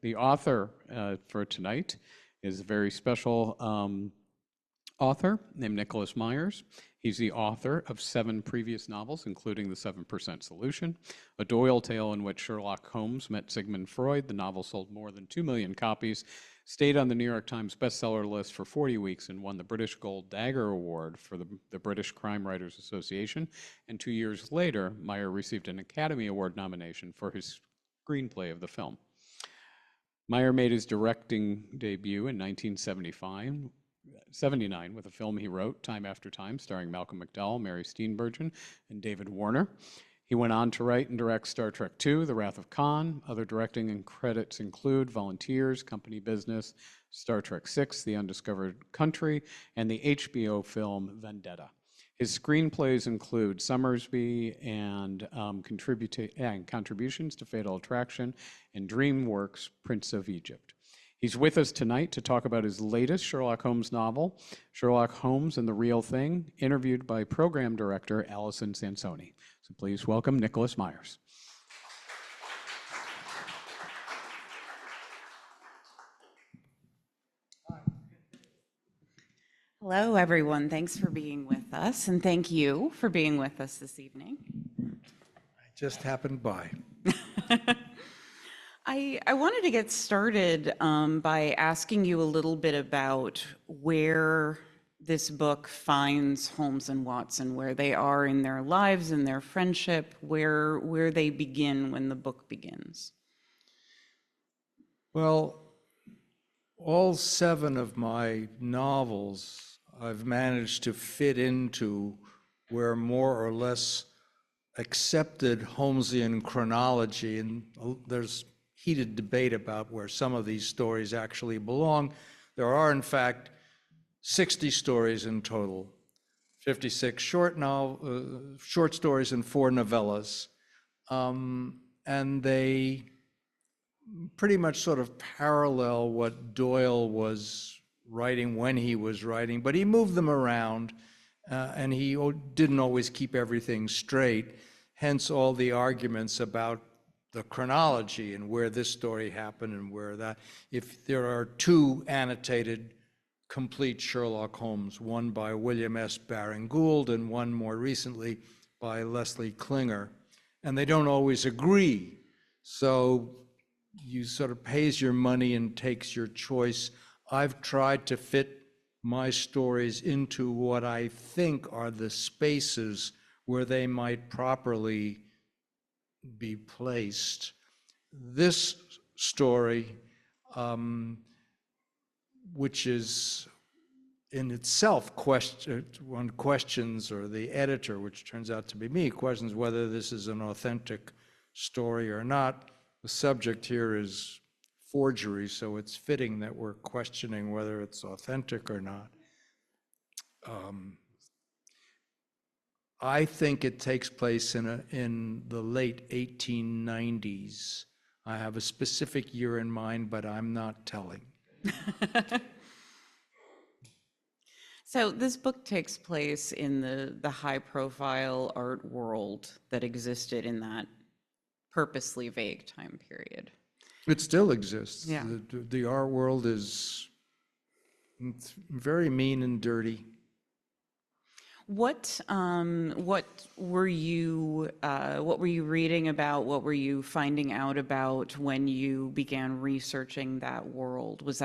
the author for tonight is a very special author named Nicholas Meyer. He's the author of 7 previous novels, including The 7% Solution, a Doyle tale in which Sherlock Holmes met Sigmund Freud. The novel sold more than 2 million copies, stayed on the New York Times bestseller list for 40 weeks, and won the British Gold Dagger Award for the British Crime Writers Association. And 2 years later, Meyer received an Academy Award nomination for his screenplay of the film. Meyer made his directing debut in 1979 with a film he wrote, Time After Time, starring Malcolm McDowell, Mary Steenburgen, and David Warner. He went on to write and direct Star Trek II, The Wrath of Khan. Other directing and credits include Volunteers, Company Business, Star Trek VI, The Undiscovered Country, and the HBO film Vendetta. His screenplays include Summersby and contributions to Fatal Attraction and DreamWorks' Prince of Egypt. He's with us tonight to talk about his latest Sherlock Holmes novel, Sherlock Holmes and the Real Thing, interviewed by program director Allison Sansoni. So please welcome Nicholas Meyer. Hello, everyone. Thanks for being with us, and thank you for being with us this evening. I just happened by. I wanted to get started by asking you a little bit about where this book finds Holmes and Watson, where they are in their lives and their friendship, where they begin when the book begins. Well, all 7 of my novels I've managed to fit into where more or less accepted Holmesian chronology, and there's heated debate about where some of these stories actually belong. There are, in fact, 60 stories in total, 56 short stories and 4 novellas, and they pretty much sort of parallel what Doyle was writing when he was writing, but he moved them around, and he didn't always keep everything straight, hence all the arguments about the chronology and where this story happened and where that. If there are 2 annotated complete Sherlock Holmes, one by William S. Baring Gould and one more recently by Leslie Klinger, and they don't always agree. So you sort of pays your money and takes your choice. I've tried to fit my stories into what I think are the spaces where they might properly be placed. This story, which is in itself one questions, or the editor, which turns out to be me, questions whether this is an authentic story or not. The subject here is forgery, so it's fitting that we're questioning whether it's authentic or not. I think it takes place in the late 1890s. I have a specific year in mind, but I'm not telling. So this book takes place in the high-profile art world that existed in that purposely vague time period. It still exists. Yeah. The art world is very mean and dirty. What were you reading about? What were you finding out about when you began researching that world? Was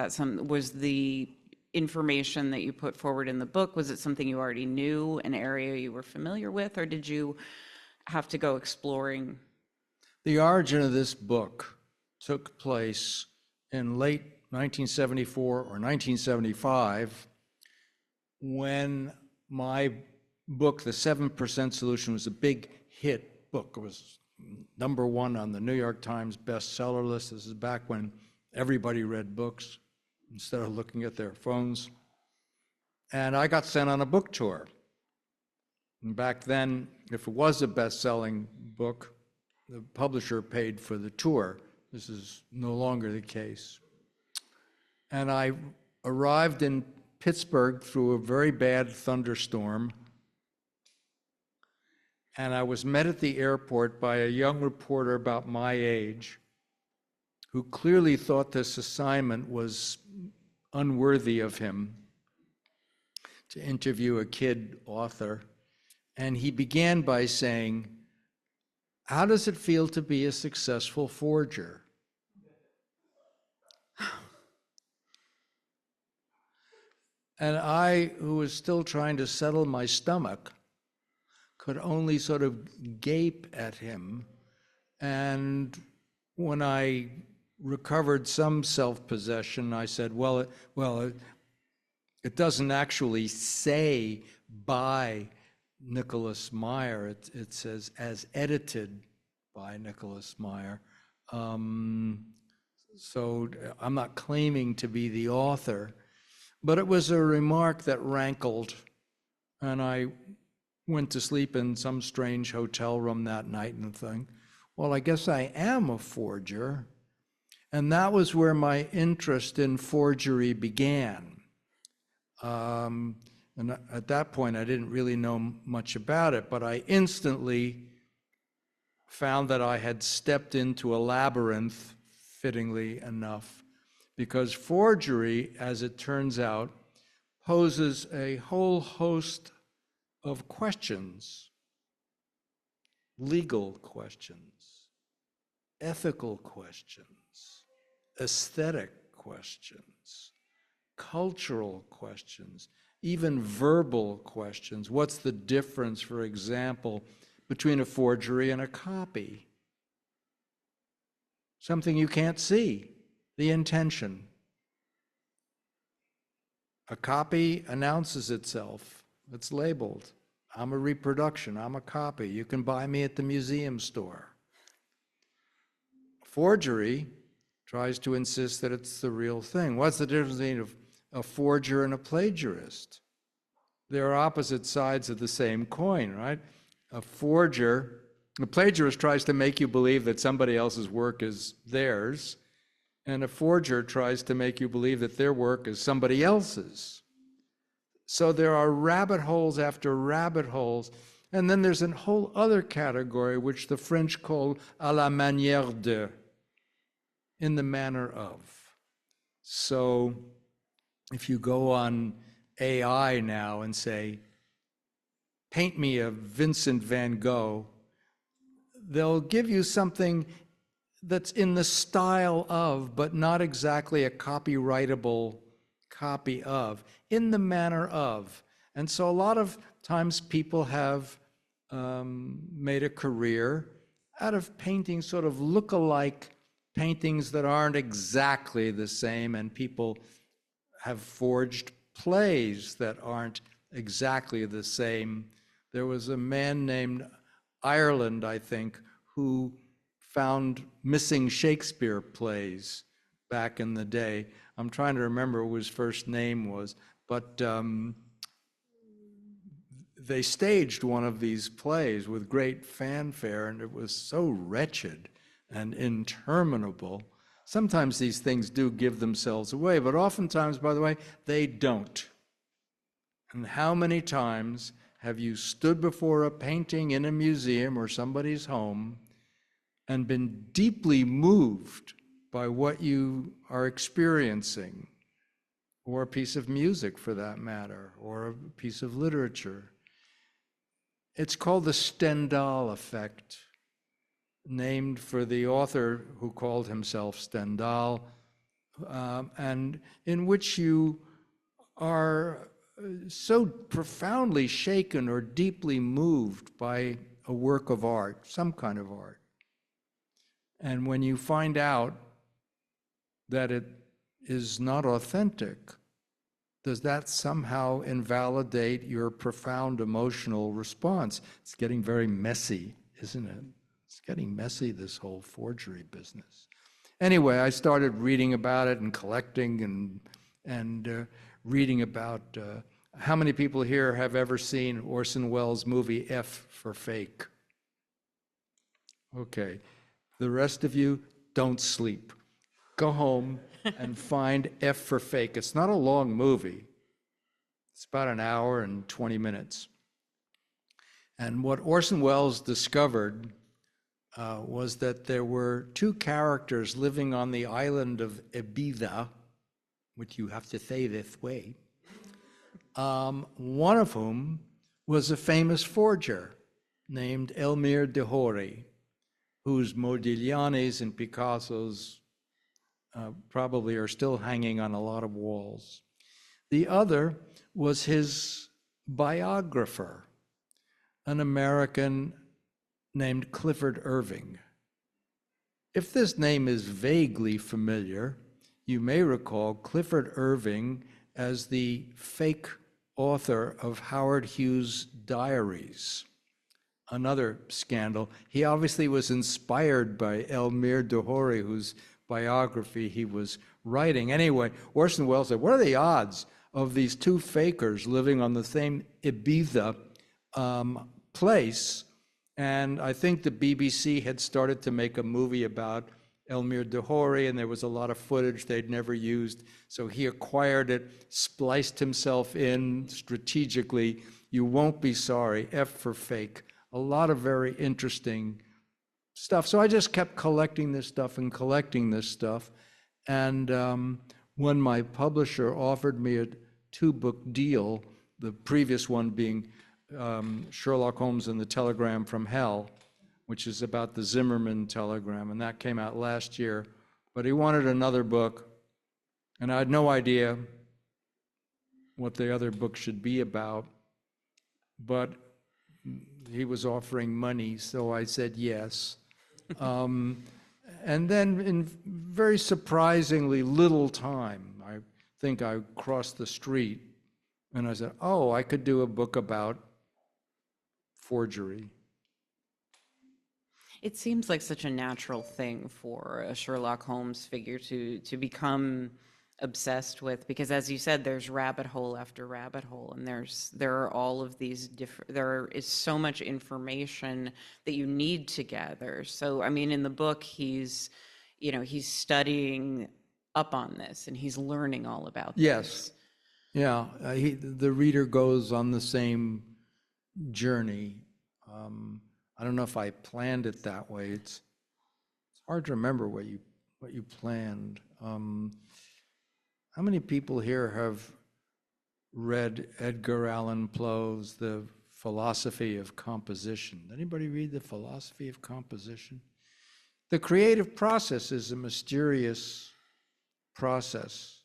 the information that you put forward in the book, was it something you already knew, an area you were familiar with, or did you have to go exploring? The origin of this book took place in late 1974 or 1975, when my book, The 7% Solution, was a big hit book. It was #1 on the New York Times bestseller list. This is back when everybody read books instead of looking at their phones. And I got sent on a book tour. And back then, if it was a best-selling book, the publisher paid for the tour. This is no longer the case. And I arrived in Pittsburgh through a very bad thunderstorm. And I was met at the airport by a young reporter about my age who clearly thought this assignment was unworthy of him, to interview a kid author. And he began by saying, "How does it feel to be a successful forger?" And I, who was still trying to settle my stomach, could only sort of gape at him. And when I recovered some self-possession, I said, well, it doesn't actually say by Nicholas Meyer. It says as edited by Nicholas Meyer. So I'm not claiming to be the author, but it was a remark that rankled, and I went to sleep in some strange hotel room that night and think, well, I guess I am a forger. And that was where my interest in forgery began. And at that point, I didn't really know much about it, but I instantly found that I had stepped into a labyrinth, fittingly enough, because forgery, as it turns out, poses a whole host of questions: legal questions, ethical questions, aesthetic questions, cultural questions, even verbal questions. What's the difference, for example, between a forgery and a copy? Something you can't see, the intention. A copy announces itself. It's labeled. I'm a reproduction. I'm a copy. You can buy me at the museum store. Forgery tries to insist that it's the real thing. What's the difference between a forger and a plagiarist? They're opposite sides of the same coin, right? A plagiarist tries to make you believe that somebody else's work is theirs, and a forger tries to make you believe that their work is somebody else's. So there are rabbit holes after rabbit holes. And then there's a whole other category, which the French call à la manière de, in the manner of. So if you go on AI now and say, paint me a Vincent van Gogh, they'll give you something that's in the style of, but not exactly a copyrightable copy of, in the manner of. And so a lot of times people have made a career out of painting sort of look-alike paintings that aren't exactly the same, and people have forged plays that aren't exactly the same. There was a man named Ireland, I think, who found missing Shakespeare plays back in the day. I'm trying to remember what his first name was, but they staged one of these plays with great fanfare, and it was so wretched and interminable. Sometimes these things do give themselves away, but oftentimes, by the way, they don't. And how many times have you stood before a painting in a museum or somebody's home and been deeply moved by what you are experiencing, or a piece of music for that matter, or a piece of literature? It's called the Stendhal effect, named for the author who called himself Stendhal, and in which you are so profoundly shaken or deeply moved by a work of art, some kind of art. And when you find out that it is not authentic, does that somehow invalidate your profound emotional response? It's getting very messy, isn't it? It's getting messy, this whole forgery business. Anyway, I started reading about it and collecting and reading about how many people here have ever seen Orson Welles' movie F for Fake? Okay. The rest of you, don't sleep. Go home and find F for Fake. It's not a long movie. It's about an hour and 20 minutes. And what Orson Welles discovered was that there were two characters living on the island of Ibiza, which you have to say this way, one of whom was a famous forger named Elmire de Hori, whose Modiglianis and Picassos probably are still hanging on a lot of walls. The other was his biographer, an American named Clifford Irving. If this name is vaguely familiar, you may recall Clifford Irving as the fake author of Howard Hughes' diaries, another scandal. He obviously was inspired by Elmire de Hori, whose biography he was writing. Anyway, Orson Welles said, what are the odds of these two fakers living on the same Ibiza place? And I think the BBC had started to make a movie about Elmire de Hori, and there was a lot of footage they'd never used. So he acquired it, spliced himself in strategically. You won't be sorry, F for fake. A lot of very interesting stuff. So I just kept collecting this stuff and collecting this stuff. And when my publisher offered me a 2-book deal, the previous one being Sherlock Holmes and the Telegram from Hell, which is about the Zimmerman telegram, and that came out last year. But he wanted another book, and I had no idea what the other book should be about, but he was offering money, so I said yes. And then in very surprisingly little time, I think I crossed the street, and I said, oh, I could do a book about forgery. It seems like such a natural thing for a Sherlock Holmes figure to become obsessed with, because as you said, there's rabbit hole after rabbit hole, and there are all of these different, there is so much information that you need to gather. So I mean, in the book, he's studying up on this, and he's learning all about this. Yes. Yeah, the reader goes on the same journey. I don't know if I planned it that way. It's hard to remember what you planned. How many people here have read Edgar Allan Poe's The Philosophy of Composition? Anybody read The Philosophy of Composition? The creative process is a mysterious process.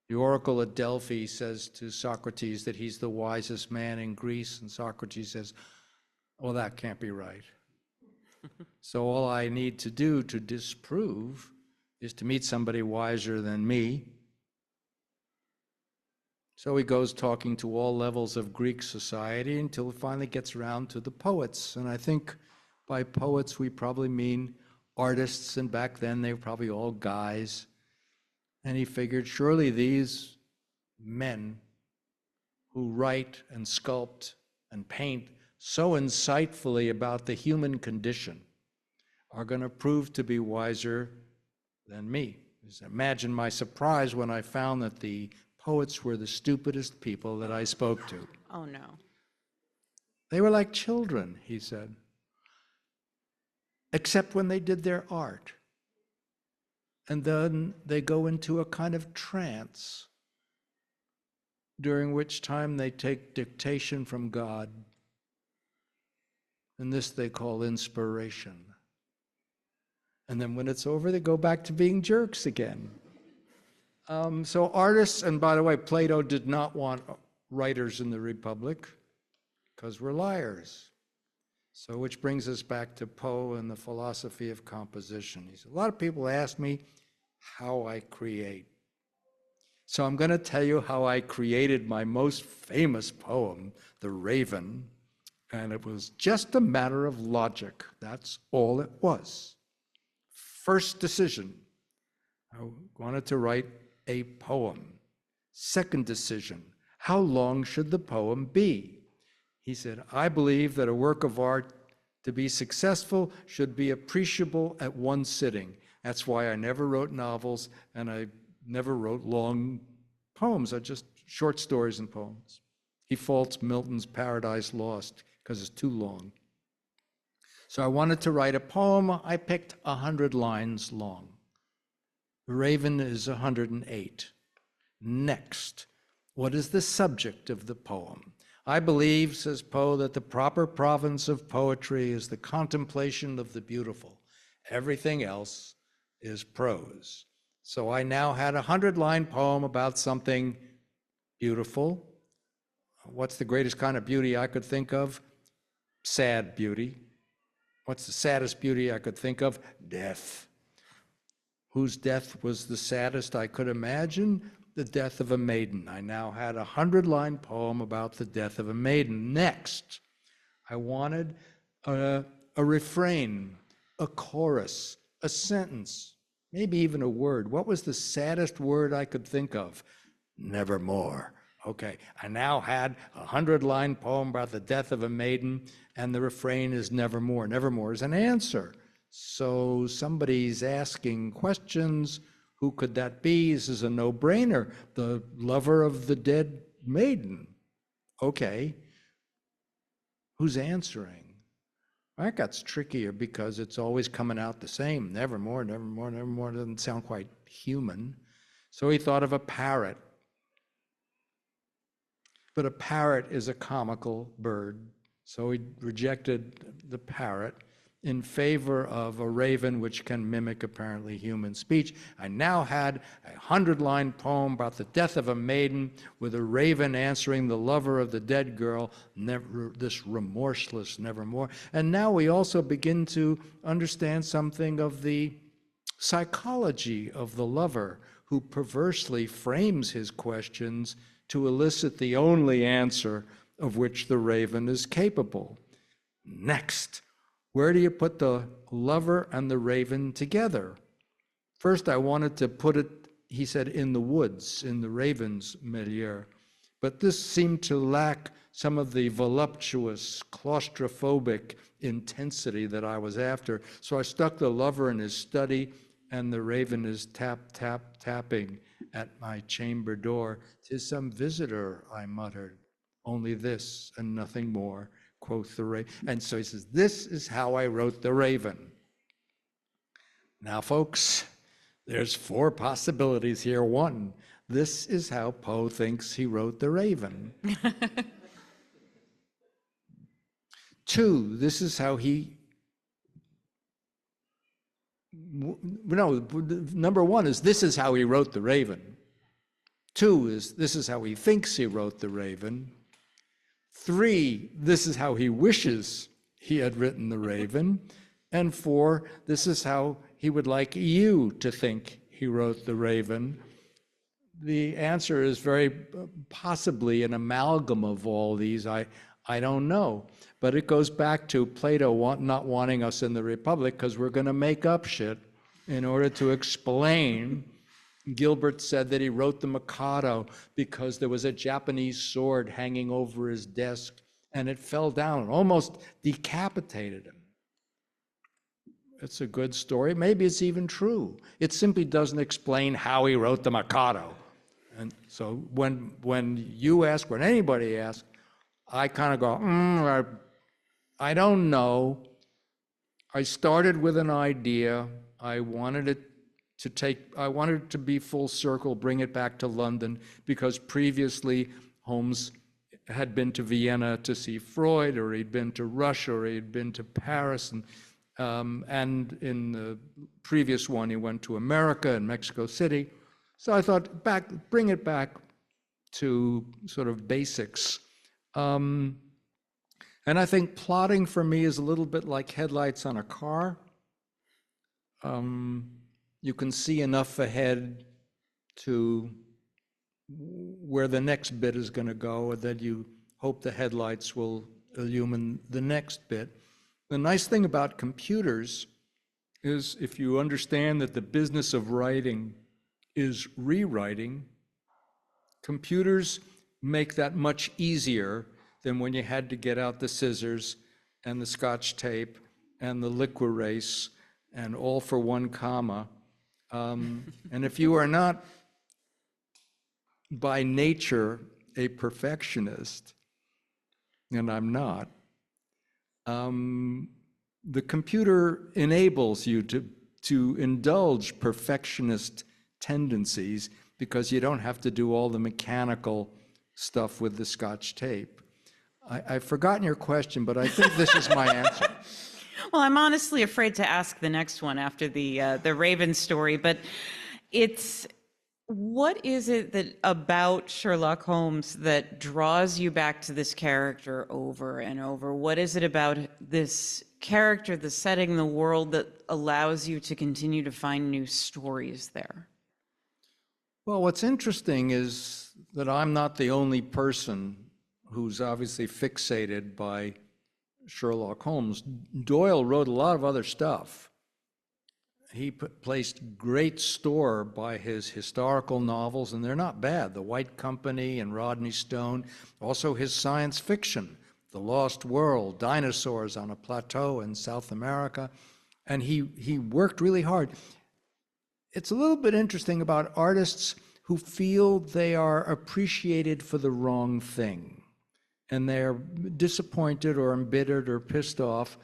The oracle at Delphi says to Socrates that he's the wisest man in Greece, and Socrates says, well, that can't be right. So all I need to do to disprove is to meet somebody wiser than me. So he goes talking to all levels of Greek society until he finally gets around to the poets. And I think by poets, we probably mean artists, and back then they were probably all guys. And he figured, surely these men who write and sculpt and paint so insightfully about the human condition are going to prove to be wiser than me. Just imagine my surprise when I found that the poets were the stupidest people that I spoke to. Oh, no. They were like children, he said, except when they did their art. And then they go into a kind of trance, during which time they take dictation from God. And this they call inspiration. And then when it's over, they go back to being jerks again. So artists, and by the way, Plato did not want writers in the Republic because we're liars. So which brings us back to Poe and the philosophy of composition. He said, a lot of people ask me how I create. So I'm going to tell you how I created my most famous poem, The Raven. And it was just a matter of logic. That's all it was. First decision, I wanted to write a poem. Second decision, how long should the poem be? He said, I believe that a work of art, to be successful, should be appreciable at one sitting. That's why I never wrote novels, and I never wrote long poems. I just short stories and poems. He faults Milton's Paradise Lost because it's too long. So I wanted to write a poem. I picked 100 lines long. The Raven is 108. Next, what is the subject of the poem? I believe, says Poe, that the proper province of poetry is the contemplation of the beautiful. Everything else is prose. So I now had a 100-line poem about something beautiful. What's the greatest kind of beauty I could think of? Sad beauty. What's the saddest beauty I could think of? Death. Whose death was the saddest I could imagine? The death of a maiden. I now had a 100-line poem about the death of a maiden. Next, I wanted a refrain, a chorus, a sentence, maybe even a word. What was the saddest word I could think of? Nevermore. Okay, I now had a 100-line poem about the death of a maiden, and the refrain is nevermore. Nevermore is an answer. So somebody's asking questions. Who could that be? This is a no-brainer. The lover of the dead maiden. Okay. Who's answering? That gets trickier because it's always coming out the same. Nevermore, nevermore, nevermore. Doesn't sound quite human. So he thought of a parrot. But a parrot is a comical bird. So he rejected the parrot in favor of a raven, which can mimic apparently human speech. I now had a 100-line poem about the death of a maiden with a raven answering the lover of the dead girl, never, this remorseless nevermore. And now we also begin to understand something of the psychology of the lover who perversely frames his questions to elicit the only answer of which the raven is capable. Next, where do you put the lover and the raven together? First, I wanted to put it, he said, in the woods, in the raven's milieu. But this seemed to lack some of the voluptuous, claustrophobic intensity that I was after. So I stuck the lover in his study, and the raven is tapping at my chamber door. "'Tis some visitor," I muttered. "Only this and nothing more," quoth the raven. And so he says, this is how I wrote the Raven. Now, folks, there's 4 possibilities here. 1, this is how Poe thinks he wrote the Raven. 2, this is how he, no, number 1 is this is how he wrote the Raven. 2 is this is how he thinks he wrote the Raven. 3, this is how he wishes he had written the Raven. And 4, this is how he would like you to think he wrote the Raven. The answer is very possibly an amalgam of all these. I don't know. But it goes back to Plato not wanting us in the Republic because we're going to make up shit in order to explain. Gilbert said that he wrote the Mikado because there was a Japanese sword hanging over his desk and it fell down and almost decapitated him. It's a good story. Maybe it's even true. It simply doesn't explain how he wrote the Mikado. And so when you ask, when anybody asks, I kind of go, I don't know. I started with an idea. I wanted it to be full circle, bring it back to London, because previously Holmes had been to Vienna to see Freud, or he'd been to Russia, or he'd been to Paris, and in the previous one he went to America and Mexico City. So I thought, bring it back to sort of basics. And I think plotting for me is a little bit like headlights on a car. You can see enough ahead to where the next bit is going to go, and then you hope the headlights will illumine the next bit. The nice thing about computers is if you understand that the business of writing is rewriting, computers make that much easier than when you had to get out the scissors and the Scotch tape and the liquerase and all for 1 comma. And if you are not by nature a perfectionist, and I'm not, the computer enables you to indulge perfectionist tendencies because you don't have to do all the mechanical stuff with the Scotch tape. I've forgotten your question, but I think this is my answer. Well, I'm honestly afraid to ask the next one after the Raven story, but it's, what is it that about Sherlock Holmes that draws you back to this character over and over? What is it about this character, the setting, the world, that allows you to continue to find new stories there? Well, what's interesting is that I'm not the only person who's obviously fixated by Sherlock Holmes. Doyle wrote a lot of other stuff. He placed great store by his historical novels, and they're not bad. The White Company and Rodney Stone. Also his science fiction, The Lost World, Dinosaurs on a Plateau in South America. And he worked really hard. It's a little bit interesting about artists who feel they are appreciated for the wrong thing, and they're disappointed or embittered or pissed off.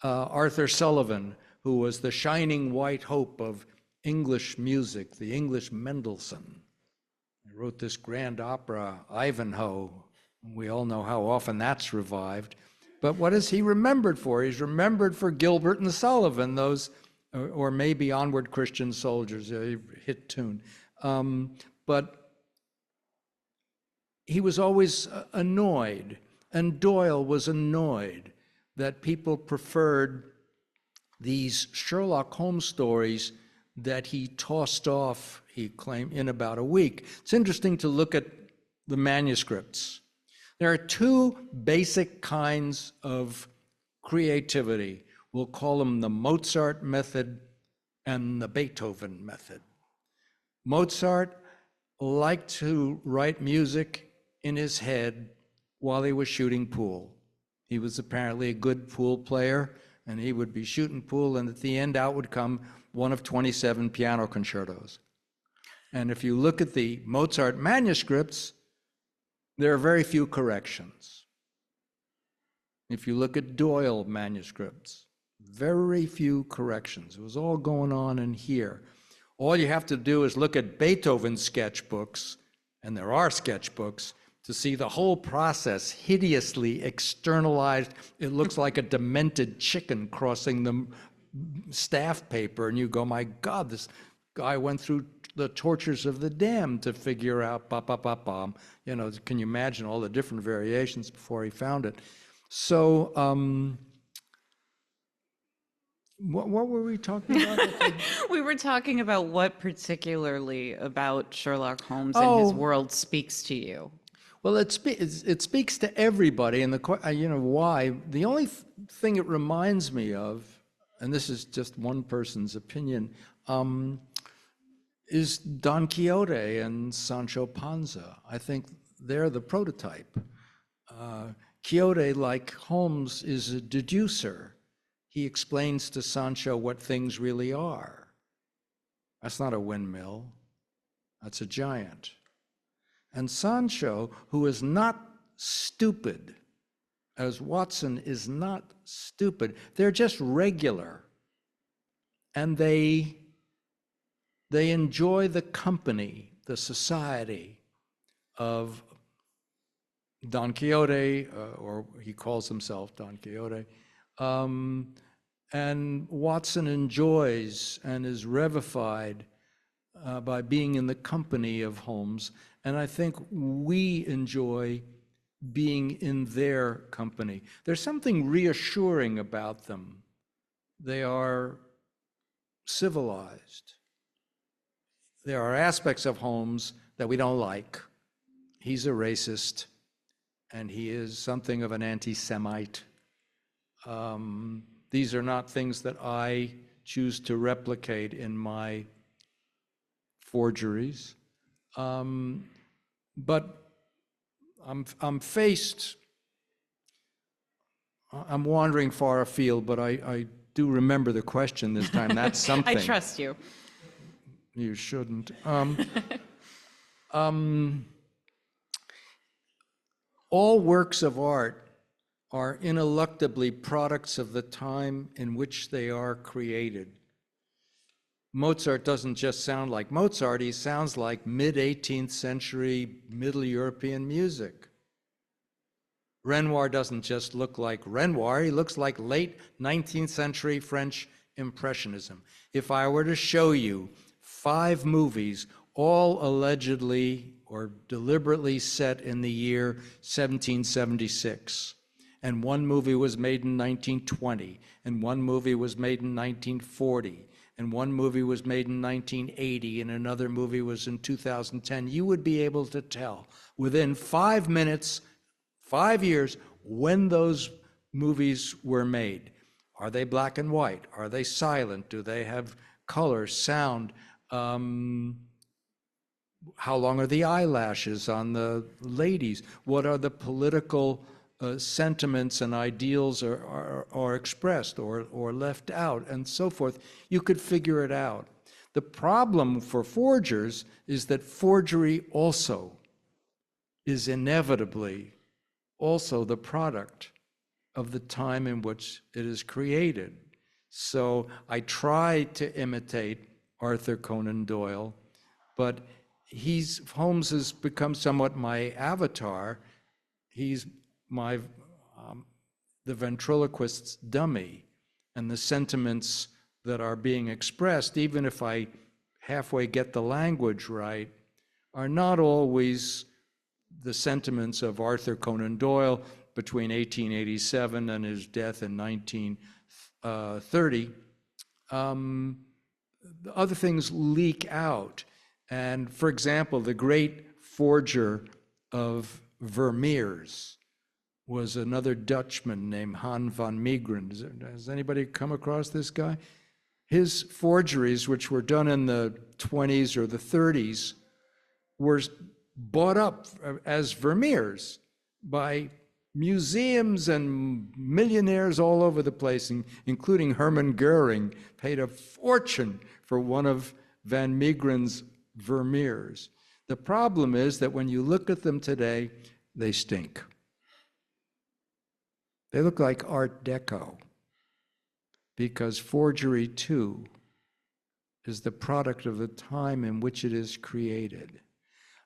Arthur Sullivan, who was the shining white hope of English music, the English Mendelssohn. He wrote this grand opera, Ivanhoe. We all know how often that's revived. But what is he remembered for? He's remembered for Gilbert and Sullivan, those, or maybe Onward Christian Soldiers, a hit tune. But he was always annoyed, and Doyle was annoyed that people preferred these Sherlock Holmes stories that he tossed off, he claimed, in about a week. It's interesting to look at the manuscripts. There are two basic kinds of creativity. We'll call them the Mozart method and the Beethoven method. Mozart liked to write music in his head while he was shooting pool. He was apparently a good pool player, and he would be shooting pool, and at the end out would come one of 27 piano concertos. And if you look at the Mozart manuscripts, there are very few corrections. If you look at Doyle manuscripts, very few corrections. It was all going on in here. All you have to do is look at Beethoven's sketchbooks, and there are sketchbooks, to see the whole process hideously externalized. It looks like a demented chicken crossing the staff paper, and you go, my God, this guy went through the tortures of the damned to figure out ba-ba-ba-bam. You know, can you imagine all the different variations before he found it? So, what were we talking about? We were talking about what particularly about Sherlock Holmes and his world speaks to you. Well, it speaks to everybody, and you know why. The only thing it reminds me of, and this is just one person's opinion, is Don Quixote and Sancho Panza. I think they're the prototype. Quixote, like Holmes, is a deducer. He explains to Sancho what things really are. That's not a windmill. That's a giant. And Sancho, who is not stupid, as Watson is not stupid, they're just regular. And they enjoy the company, the society of Don Quixote, or he calls himself Don Quixote. And Watson enjoys and is revivified by being in the company of Holmes. And I think we enjoy being in their company. There's something reassuring about them. They are civilized. There are aspects of Holmes that we don't like. He's a racist, and he is something of an anti-Semite. These are not things that I choose to replicate in my forgeries. But I'm wandering far afield, but I do remember the question this time. That's something. I trust you. You shouldn't. All works of art are ineluctably products of the time in which they are created. Mozart doesn't just sound like Mozart, he sounds like mid-18th century Middle European music. Renoir doesn't just look like Renoir, he looks like late 19th century French Impressionism. If I were to show you 5 movies, all allegedly or deliberately set in the year 1776, and one movie was made in 1920, and one movie was made in 1940, and one movie was made in 1980, and another movie was in 2010, you would be able to tell within 5 minutes, 5 years, when those movies were made. Are they black and white? Are they silent? Do they have color, sound? How long are the eyelashes on the ladies? What are the political sentiments and ideals are expressed or left out, and so forth? You could figure it out. The problem for forgers is that forgery also is inevitably also the product of the time in which it is created. So I try to imitate Arthur Conan Doyle, but Holmes has become somewhat my avatar. He's the ventriloquist's dummy, and the sentiments that are being expressed, even if I halfway get the language right, are not always the sentiments of Arthur Conan Doyle between 1887 and his death in 1930. Other things leak out. And for example, the great forger of Vermeers was another Dutchman named Han van Meegeren. Has anybody come across this guy? His forgeries, which were done in the 20s or the 30s, were bought up as Vermeers by museums and millionaires all over the place, including Hermann Goering, paid a fortune for one of Van Meegeren's Vermeers. The problem is that when you look at them today, they stink. They look like Art Deco, because forgery, too, is the product of the time in which it is created.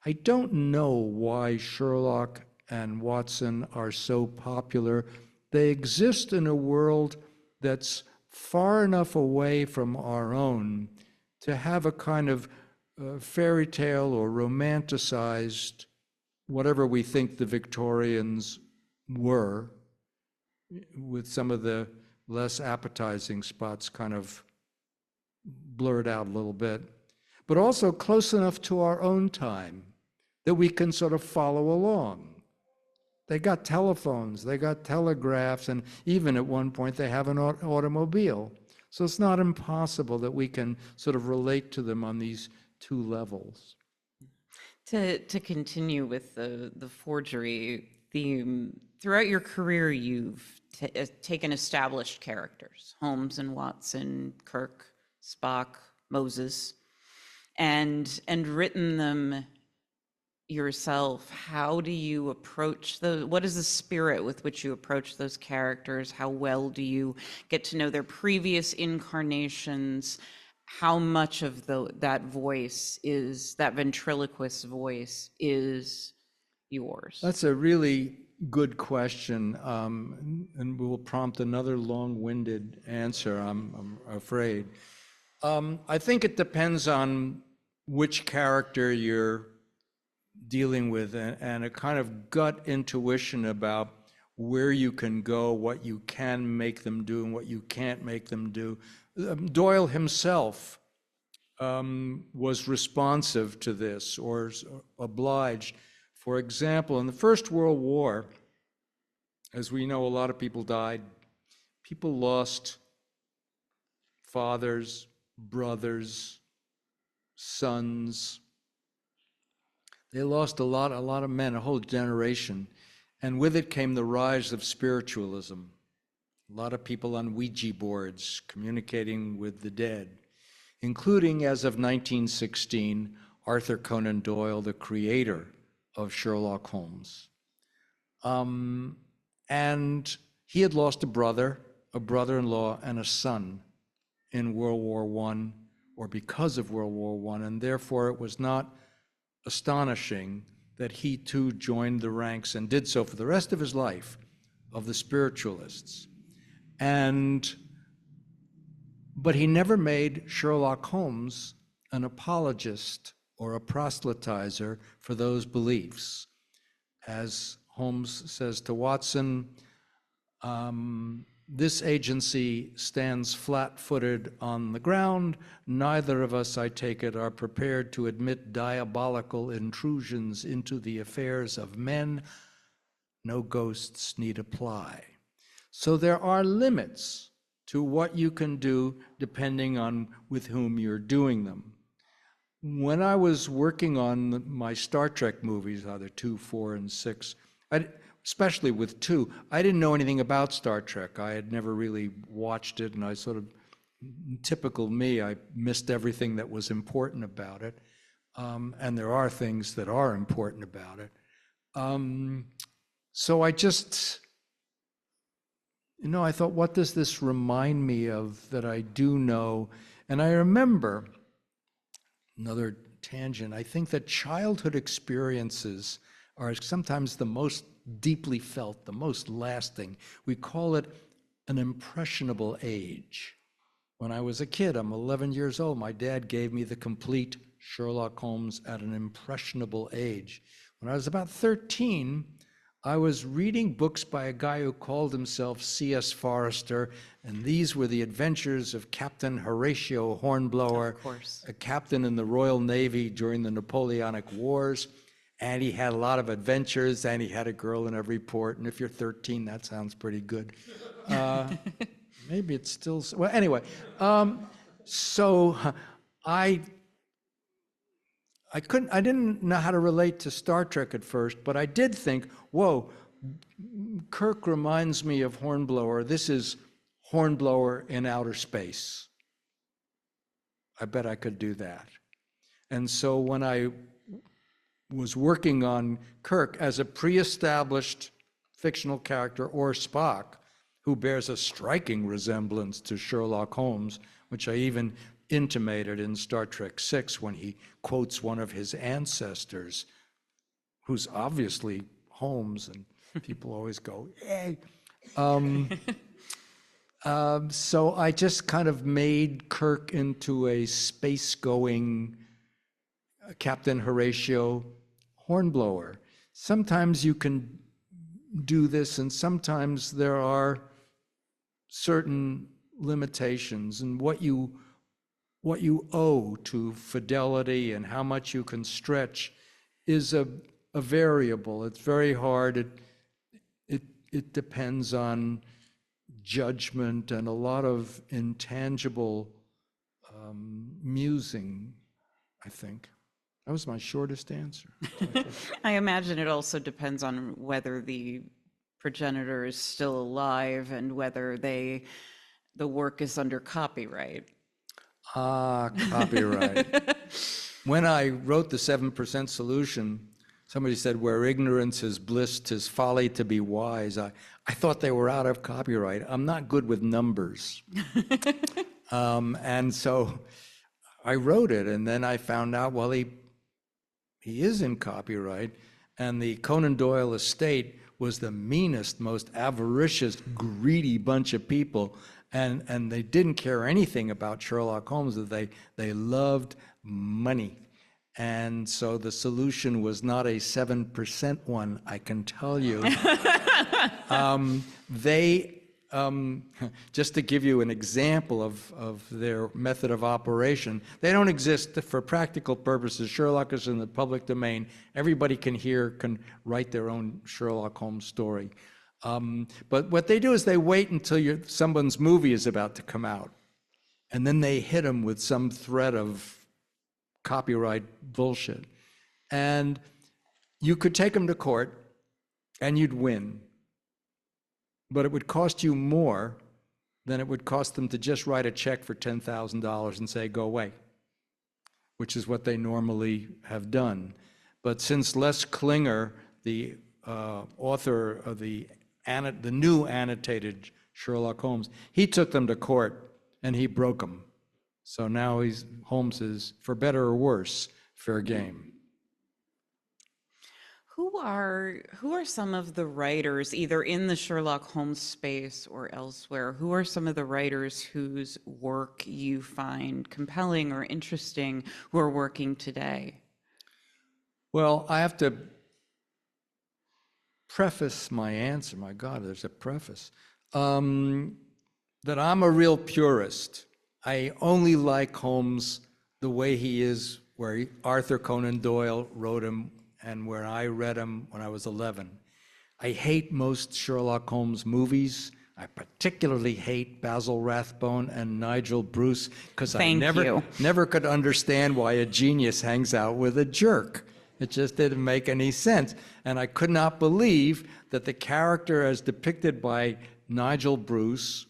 I don't know why Sherlock and Watson are so popular. They exist in a world that's far enough away from our own to have a kind of fairy tale or romanticized, whatever we think the Victorians were, with some of the less appetizing spots kind of blurred out a little bit, but also close enough to our own time that we can sort of follow along. They got telephones, they got telegraphs, and even at one point they have an automobile. So it's not impossible that we can sort of relate to them on these 2 levels. To continue with the forgery theme, throughout your career, you've taken established characters, Holmes and Watson, Kirk, Spock, Moses, and written them yourself. How do you approach what is the spirit with which you approach those characters? How well do you get to know their previous incarnations? How much of that voice that ventriloquist voice is yours? That's a really good question, and will prompt another long-winded answer, I'm afraid. I think it depends on which character you're dealing with, and a kind of gut intuition about where you can go, what you can make them do, and what you can't make them do. Doyle himself was responsive to this, or obliged. For example, in the First World War, as we know, a lot of people died. People lost fathers, brothers, sons. They lost a lot of men, a whole generation. And with it came the rise of spiritualism. A lot of people on Ouija boards communicating with the dead, including, as of 1916, Arthur Conan Doyle, the creator of Sherlock Holmes. And he had lost a brother, a brother-in-law, and a son in World War I, or because of World War I, and therefore it was not astonishing that he too joined the ranks and did so for the rest of his life of the spiritualists. But he never made Sherlock Holmes an apologist or a proselytizer for those beliefs. As Holmes says to Watson, this agency stands flat-footed on the ground. Neither of us, I take it, are prepared to admit diabolical intrusions into the affairs of men. No ghosts need apply. So there are limits to what you can do depending on with whom you're doing them. When I was working on my Star Trek movies, either 2, 4, and 6, especially with 2, I didn't know anything about Star Trek. I had never really watched it, and I sort of, typical me, I missed everything that was important about it. And there are things that are important about it. So I just, I thought, what does this remind me of that I do know? And I remember, another tangent, I think that childhood experiences are sometimes the most deeply felt, the most lasting. We call it an impressionable age. When I was a kid, I'm 11 years old, my dad gave me the complete Sherlock Holmes at an impressionable age. When I was about 13, I was reading books by a guy who called himself C.S. Forrester, and these were the adventures of Captain Horatio Hornblower, Of course. a captain in the Royal Navy during the Napoleonic Wars. And he had a lot of adventures, and he had a girl in every port. And if you're 13, that sounds pretty good. Maybe it's still, well, anyway. So I didn't know how to relate to Star Trek at first, but I did think, whoa, Kirk reminds me of Hornblower. This is Hornblower in outer space. I bet I could do that. And so when I was working on Kirk as a pre-established fictional character, or Spock, who bears a striking resemblance to Sherlock Holmes, which I even intimated in Star Trek VI when he quotes one of his ancestors, who's obviously Holmes, and people always go, yay. So I just kind of made Kirk into a space-going Captain Horatio Hornblower. Sometimes you can do this, and sometimes there are certain limitations, and what you owe to fidelity and how much you can stretch is a variable. It's very hard. It depends on judgment and a lot of intangible musing, I think. That was my shortest answer. I imagine it also depends on whether the progenitor is still alive and whether the work is under copyright. Ah, copyright. When I wrote the 7% solution, somebody said, where ignorance is bliss, 'tis folly to be wise. I thought they were out of copyright. I'm not good with numbers. And so I wrote it, and then I found out, well, he is in copyright, and the Conan Doyle estate was the meanest, most avaricious, greedy bunch of people, and they didn't care anything about Sherlock Holmes. They loved money. And so the solution was not a 7% one, I can tell you. Just to give you an example of their method of operation, they don't exist for practical purposes. Sherlock is in the public domain. Everybody can write their own Sherlock Holmes story. But what they do is they wait until someone's movie is about to come out, and then they hit them with some threat of copyright bullshit. And you could take them to court, and you'd win. But it would cost you more than it would cost them to just write a check for $10,000 and say, go away, which is what they normally have done. But since Les Klinger, the author of the the new annotated Sherlock Holmes. He took them to court and he broke them. So now Holmes is, for better or worse, fair game. Who are some of the writers, either in the Sherlock Holmes space or elsewhere, who are some of the writers whose work you find compelling or interesting who are working today? Well, I have to preface my answer, my God, there's a preface, that I'm a real purist. I only like Holmes the way he is, where Arthur Conan Doyle wrote him and where I read him when I was 11. I hate most Sherlock Holmes movies. I particularly hate Basil Rathbone and Nigel Bruce because I never could understand why a genius hangs out with a jerk. It just didn't make any sense. And I could not believe that the character as depicted by Nigel Bruce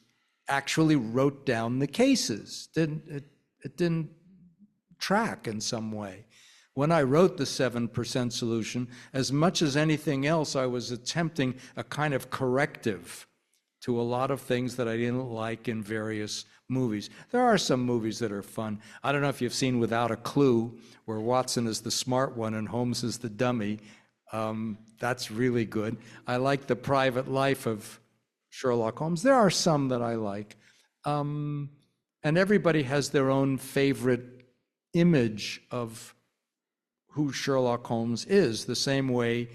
actually wrote down the cases. It didn't track in some way. When I wrote the 7% solution, as much as anything else, I was attempting a kind of corrective to a lot of things that I didn't like in various movies. There are some movies that are fun. I don't know if you've seen Without a Clue, where Watson is the smart one and Holmes is the dummy. That's really good. I like The Private Life of Sherlock Holmes. There are some that I like. And everybody has their own favorite image of who Sherlock Holmes is, the same way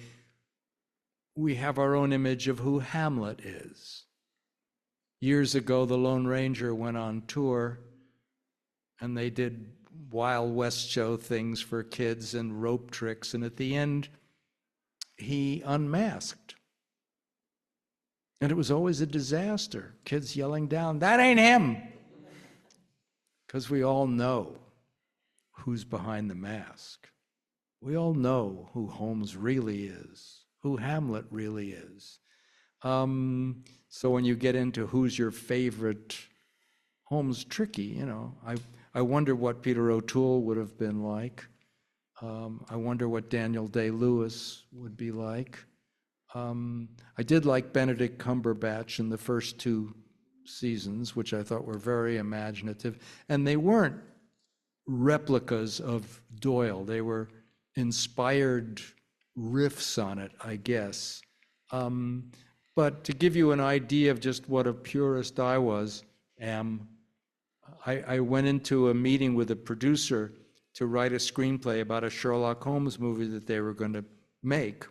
we have our own image of who Hamlet is. Years ago, the Lone Ranger went on tour, and they did Wild West show things for kids and rope tricks, and at the end, he unmasked. And it was always a disaster. Kids yelling down, "That ain't him!" Because we all know who's behind the mask. We all know who Holmes really is, who Hamlet really is. So when you get into who's your favorite Holmes, tricky, you know. I wonder what Peter O'Toole would have been like. I wonder what Daniel Day-Lewis would be like. I did like Benedict Cumberbatch in the first 2 seasons, which I thought were very imaginative. And they weren't replicas of Doyle. They were inspired riffs on it, I guess. But to give you an idea of just what a purist I am, I went into a meeting with a producer to write a screenplay about a Sherlock Holmes movie that they were going to make.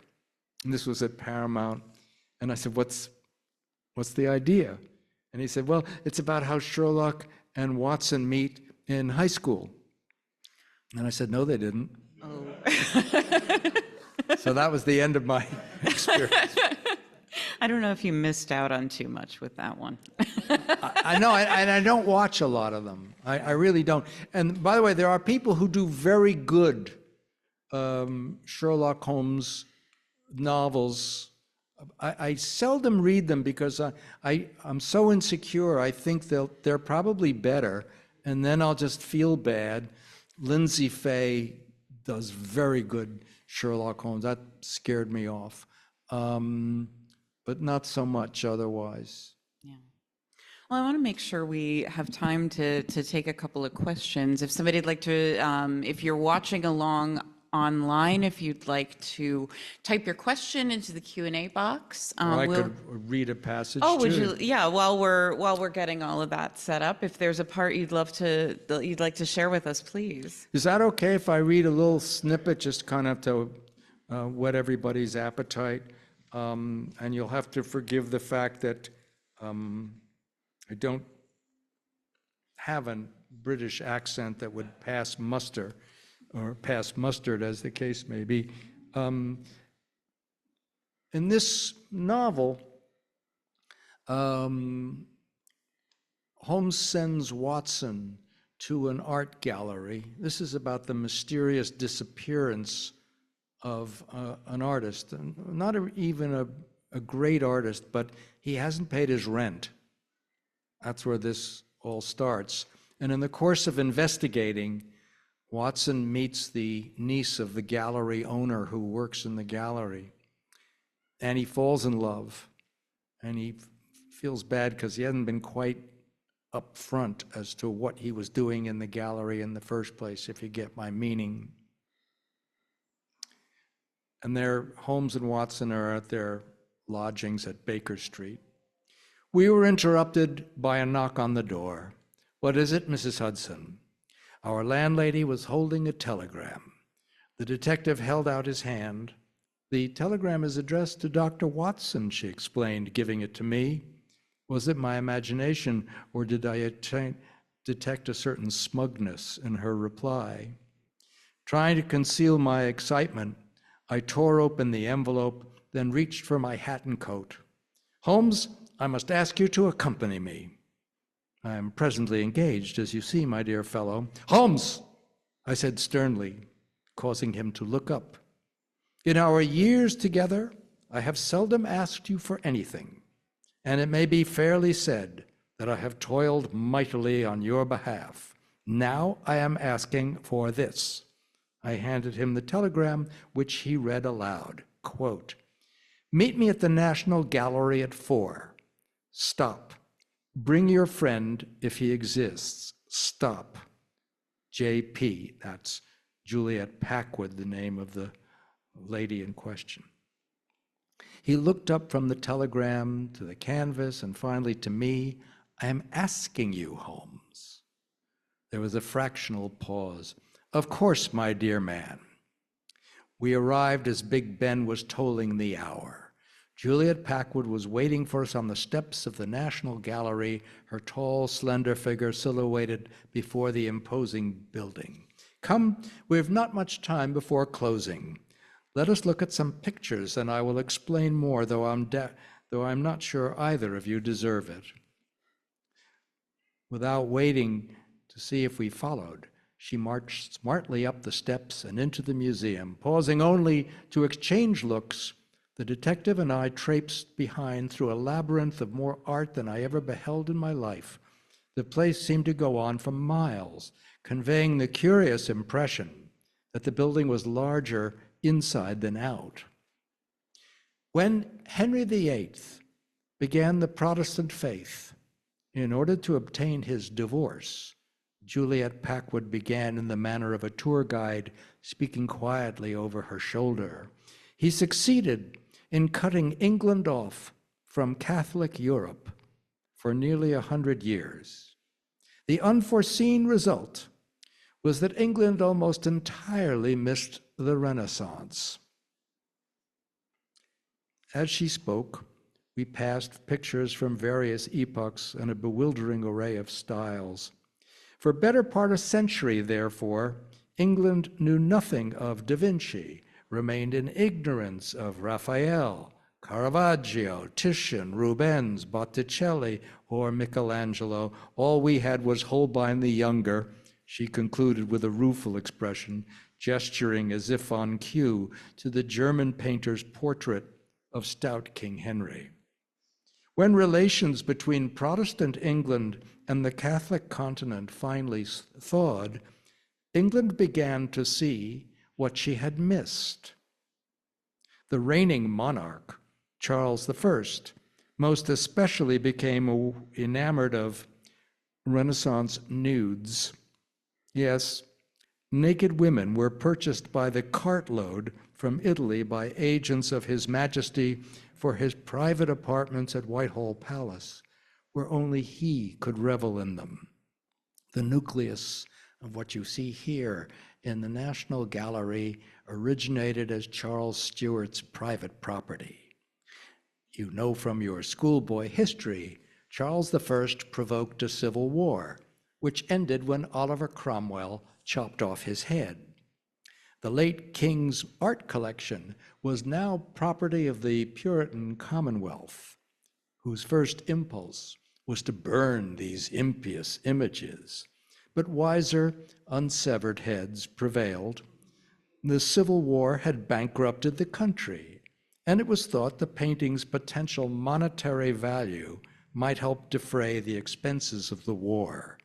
And this was at Paramount. And I said, what's the idea? And he said, well, it's about how Sherlock and Watson meet in high school. And I said, no, they didn't. Oh. So that was the end of my experience. I don't know if you missed out on too much with that one. I know, and I don't watch a lot of them. I really don't. And by the way, there are people who do very good Sherlock Holmes novels. I seldom read them because I'm so insecure. I think they're probably better, and then I'll just feel bad. Lindsay Fay does very good Sherlock Holmes. That scared me off. But not so much otherwise. Yeah. Well, I want to make sure we have time to take a couple of questions. If somebody'd like to, if you're watching along online, if you'd like to type your question into the Q&A box. Or I could read a passage Oh, would too. you? Yeah, while we're getting all of that set up, if there's a part you'd like to share with us, please. Is that okay if I read a little snippet, just kind of to whet everybody's appetite? And you'll have to forgive the fact that I don't have a British accent that would pass muster, or pass mustard, as the case may be. In this novel, Holmes sends Watson to an art gallery. This is about the mysterious disappearance of an artist, not even a great artist, but he hasn't paid his rent. That's where this all starts. And in the course of investigating, Watson meets the niece of the gallery owner who works in the gallery, and he falls in love. and he feels bad because he hasn't been quite upfront as to what he was doing in the gallery in the first place, if you get my meaning. And there, Holmes and Watson are at their lodgings at Baker Street. We were interrupted by a knock on the door. "What is it, Mrs. Hudson?" Our landlady was holding a telegram. The detective held out his hand. "The telegram is addressed to Dr. Watson," she explained, giving it to me. Was it my imagination, or did I detect a certain smugness in her reply? Trying to conceal my excitement, I tore open the envelope, then reached for my hat and coat. "Holmes, I must ask you to accompany me." "I am presently engaged, as you see, my dear fellow." "Holmes," I said sternly, causing him to look up. "In our years together, I have seldom asked you for anything, and it may be fairly said that I have toiled mightily on your behalf. Now I am asking for this." I handed him the telegram, which he read aloud. Quote, "Meet me at the National Gallery at 4. Stop. Bring your friend if he exists. Stop. J.P." That's Juliet Packwood, the name of the lady in question. He looked up from the telegram to the canvas and finally to me. "I am asking you, Holmes." There was a fractional pause. "Of course, my dear man." We arrived as Big Ben was tolling the hour. Juliet Packwood was waiting for us on the steps of the National Gallery, her tall, slender figure silhouetted before the imposing building. "Come, we have not much time before closing. Let us look at some pictures, and I will explain more, though I'm not sure either of you deserve it." Without waiting to see if we followed, she marched smartly up the steps and into the museum. Pausing only to exchange looks, the detective and I traipsed behind through a labyrinth of more art than I ever beheld in my life. The place seemed to go on for miles, conveying the curious impression that the building was larger inside than out. When Henry VIII began the Protestant faith, in order to obtain his divorce, Juliet Packwood began in the manner of a tour guide, speaking quietly over her shoulder. He succeeded in cutting England off from Catholic Europe for nearly 100 years. The unforeseen result was that England almost entirely missed the Renaissance. As she spoke, we passed pictures from various epochs and a bewildering array of styles. For better part of a century, therefore, England knew nothing of Da Vinci, remained in ignorance of Raphael, Caravaggio, Titian, Rubens, Botticelli, or Michelangelo. All we had was Holbein the Younger, she concluded with a rueful expression, gesturing as if on cue to the German painter's portrait of stout King Henry. When relations between Protestant England and the Catholic continent finally thawed, England began to see what she had missed. The reigning monarch, Charles I, most especially became enamored of Renaissance nudes. Yes, naked women were purchased by the cartload from Italy by agents of His Majesty for his private apartments at Whitehall Palace, where only he could revel in them. The nucleus of what you see here in the National Gallery originated as Charles Stuart's private property. You know from your schoolboy history, Charles I provoked a civil war, which ended when Oliver Cromwell chopped off his head. The late king's art collection was now property of the Puritan Commonwealth, whose first impulse was to burn these impious images. But wiser, unsevered heads prevailed. The Civil War had bankrupted the country, and it was thought the painting's potential monetary value might help defray the expenses of the war.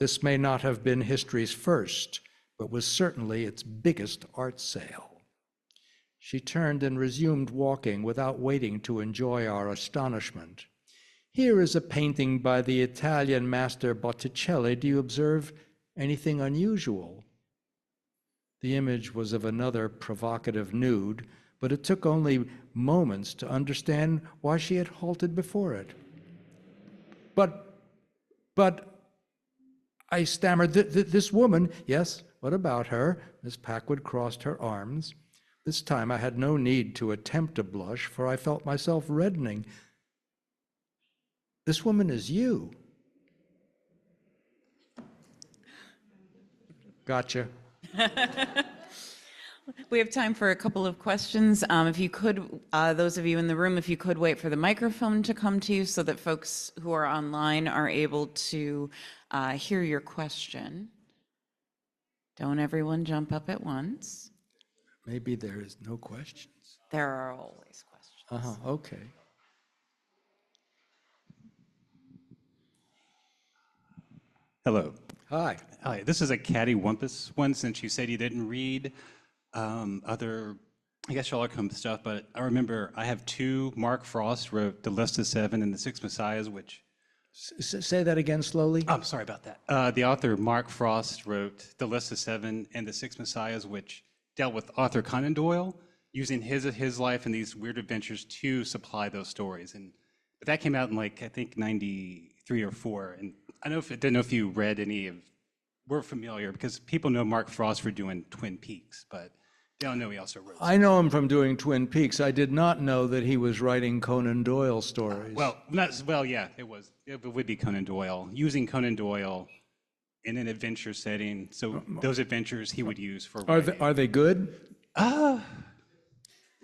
This may not have been history's first, but was certainly its biggest art sale. She turned and resumed walking without waiting to enjoy our astonishment. Here is a painting by the Italian master Botticelli. Do you observe anything unusual? The image was of another provocative nude, but it took only moments to understand why she had halted before it. But, I stammered, this woman, yes, what about her? Miss Packwood crossed her arms. This time I had no need to attempt a blush, for I felt myself reddening. This woman is you. Gotcha. We have time for a couple of questions. If you could, those of you in the room, if you could wait for the microphone to come to you so that folks who are online are able to hear your question. Don't everyone jump up at once. Maybe there is no questions. There are always questions. Okay. Hello. Hi. Hi. This is a catty-wumpus one, since you said you didn't read other, I guess, Sherlock Holmes stuff, but I remember I have two. Mark Frost wrote The List of Seven and The Six Messiahs, which... Say that again slowly. Oh, sorry about that. The author Mark Frost wrote The List of Seven and The Six Messiahs, which dealt with Arthur Conan Doyle, using his life and these weird adventures to supply those stories. But that came out in, like, I think 93 or 4. And I didn't know if you read any of, were familiar, because people know Mark Frost for doing Twin Peaks, but they don't know he also wrote. I know him from doing Twin Peaks. I did not know that he was writing Conan Doyle stories. Yeah, it was. It would be Conan Doyle, using Conan Doyle in an adventure setting. So those adventures he would use for writing. Are they good?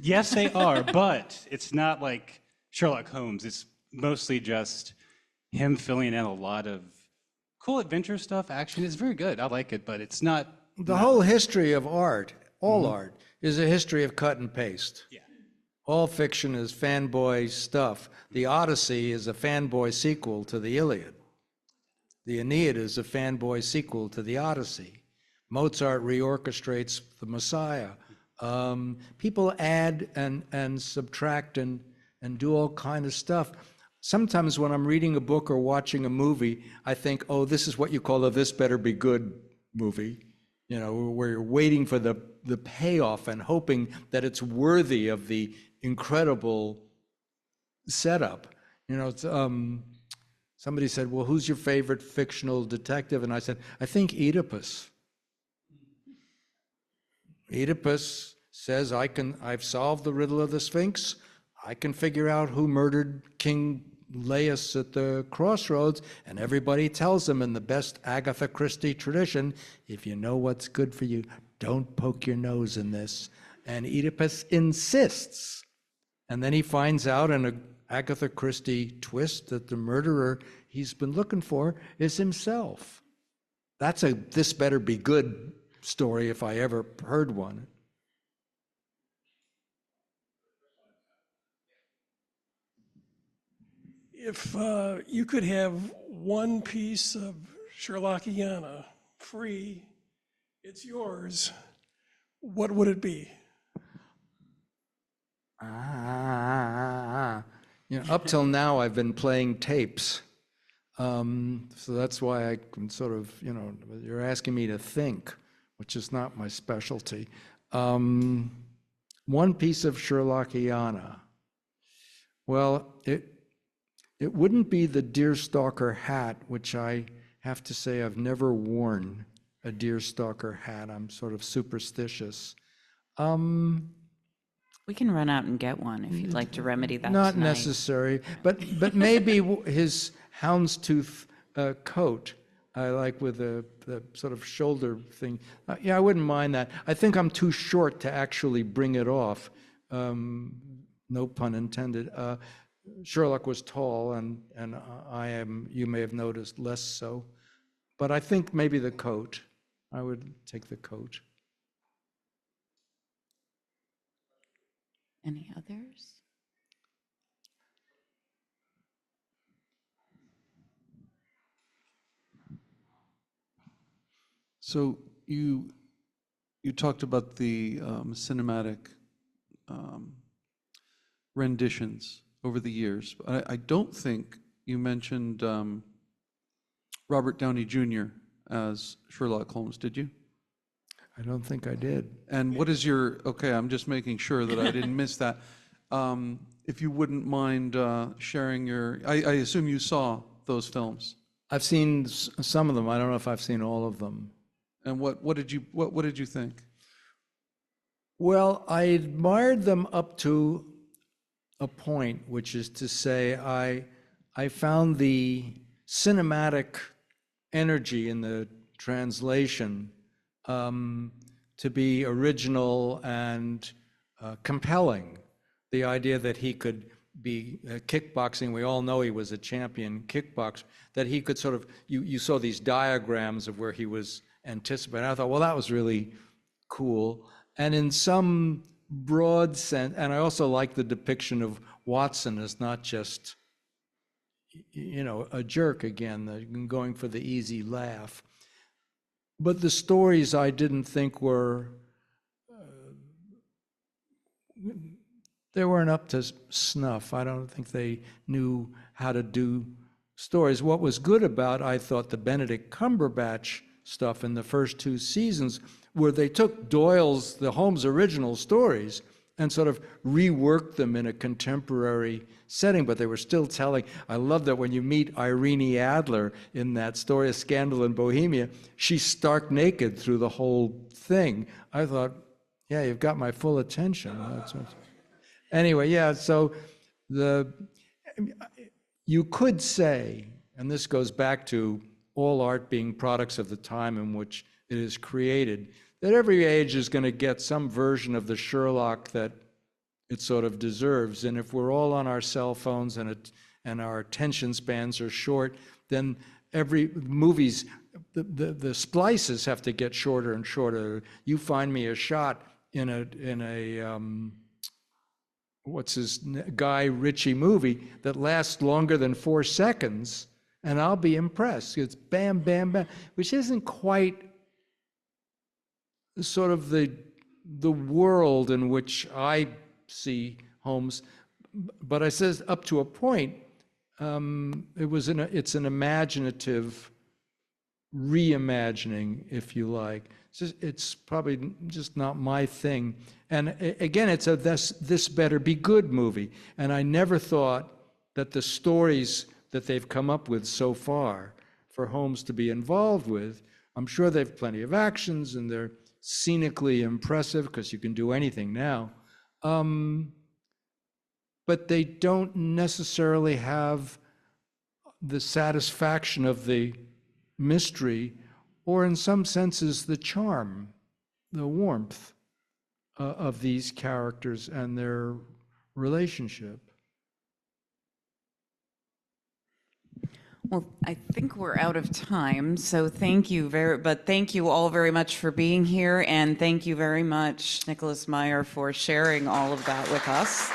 Yes, they are, but it's not like Sherlock Holmes. It's mostly just him filling in a lot of cool adventure stuff. Action is very good. I like it, but it's not. The whole history of art, all art, is a history of cut and paste. Yeah. All fiction is fanboy stuff. The Odyssey is a fanboy sequel to the Iliad. The Aeneid is a fanboy sequel to the Odyssey. Mozart reorchestrates the Messiah. People add and subtract and do all kind of stuff. Sometimes when I'm reading a book or watching a movie, I think, oh, this is what you call a "this better be good" movie. You know, where you're waiting for the payoff and hoping that it's worthy of the incredible setup. You know, it's, somebody said, well, who's your favorite fictional detective? And I said, I think Oedipus. Oedipus says, I've solved the riddle of the Sphinx. I can figure out who murdered King Laius at the crossroads, and everybody tells him in the best Agatha Christie tradition, if you know what's good for you, don't poke your nose in this. And Oedipus insists. And then he finds out in an Agatha Christie twist that the murderer he's been looking for is himself. That's a "this better be good" story if I ever heard one. If you could have one piece of Sherlockiana free, it's yours, what would it be? You know, up till now, I've been playing tapes. So that's why I can sort of, you know, you're asking me to think, which is not my specialty. One piece of Sherlockiana. Well, it wouldn't be the deerstalker hat, which I have to say I've never worn a deerstalker hat. I'm sort of superstitious. We can run out and get one if you'd like to remedy that Not tonight. necessary, but maybe his houndstooth coat, I like, with the sort of shoulder thing. Yeah, I wouldn't mind that. I think I'm too short to actually bring it off. No pun intended. Sherlock was tall, and I am, you may have noticed, less so. But I think maybe the coat. I would take the coat. Any others? So you talked about the cinematic renditions over the years. I don't think you mentioned Robert Downey Jr. as Sherlock Holmes, did you? I don't think I did. And what is your, okay, I'm just making sure that I didn't miss that. If you wouldn't mind sharing your, I assume you saw those films. I've seen some of them. I don't know if I've seen all of them. And what did you think? Well, I admired them up to a point, which is to say, I found the cinematic energy in the translation to be original and compelling. The idea that he could be kickboxing, we all know he was a champion kickboxer, that he could sort of, you saw these diagrams of where he was anticipating. I thought, well, that was really cool. And in some broad sense, and I also like the depiction of Watson as not just, you know, a jerk again, going for the easy laugh. But the stories I didn't think were, they weren't up to snuff. I don't think they knew how to do stories. What was good about, I thought, the Benedict Cumberbatch stuff in the first 2 seasons, where they took Doyle's, the Holmes original stories, and sort of reworked them in a contemporary setting, but they were still telling. I love that when you meet Irene Adler in that story, A Scandal in Bohemia, she's stark naked through the whole thing. I thought, yeah, you've got my full attention. Anyway, yeah, so you could say, and this goes back to all art being products of the time in which it is created, that every age is going to get some version of the Sherlock that it sort of deserves. And if we're all on our cell phones and our attention spans are short, then every movies, the splices have to get shorter and shorter. You find me a shot in a what's his Guy Ritchie movie that lasts longer than 4 seconds, and I'll be impressed. It's bam, bam, bam, which isn't quite sort of the world in which I see Holmes. But I says up to a point, it's an imaginative reimagining, if you like. It's probably just not my thing. And again, it's a this better be good movie. And I never thought that the stories that they've come up with so far for Holmes to be involved with, I'm sure they've plenty of actions and they're scenically impressive because you can do anything now. But they don't necessarily have the satisfaction of the mystery, or in some senses, the charm, the warmth of these characters and their relationship. Well, I think we're out of time, so thank you thank you all very much for being here, and thank you very much, Nicholas Meyer, for sharing all of that with us.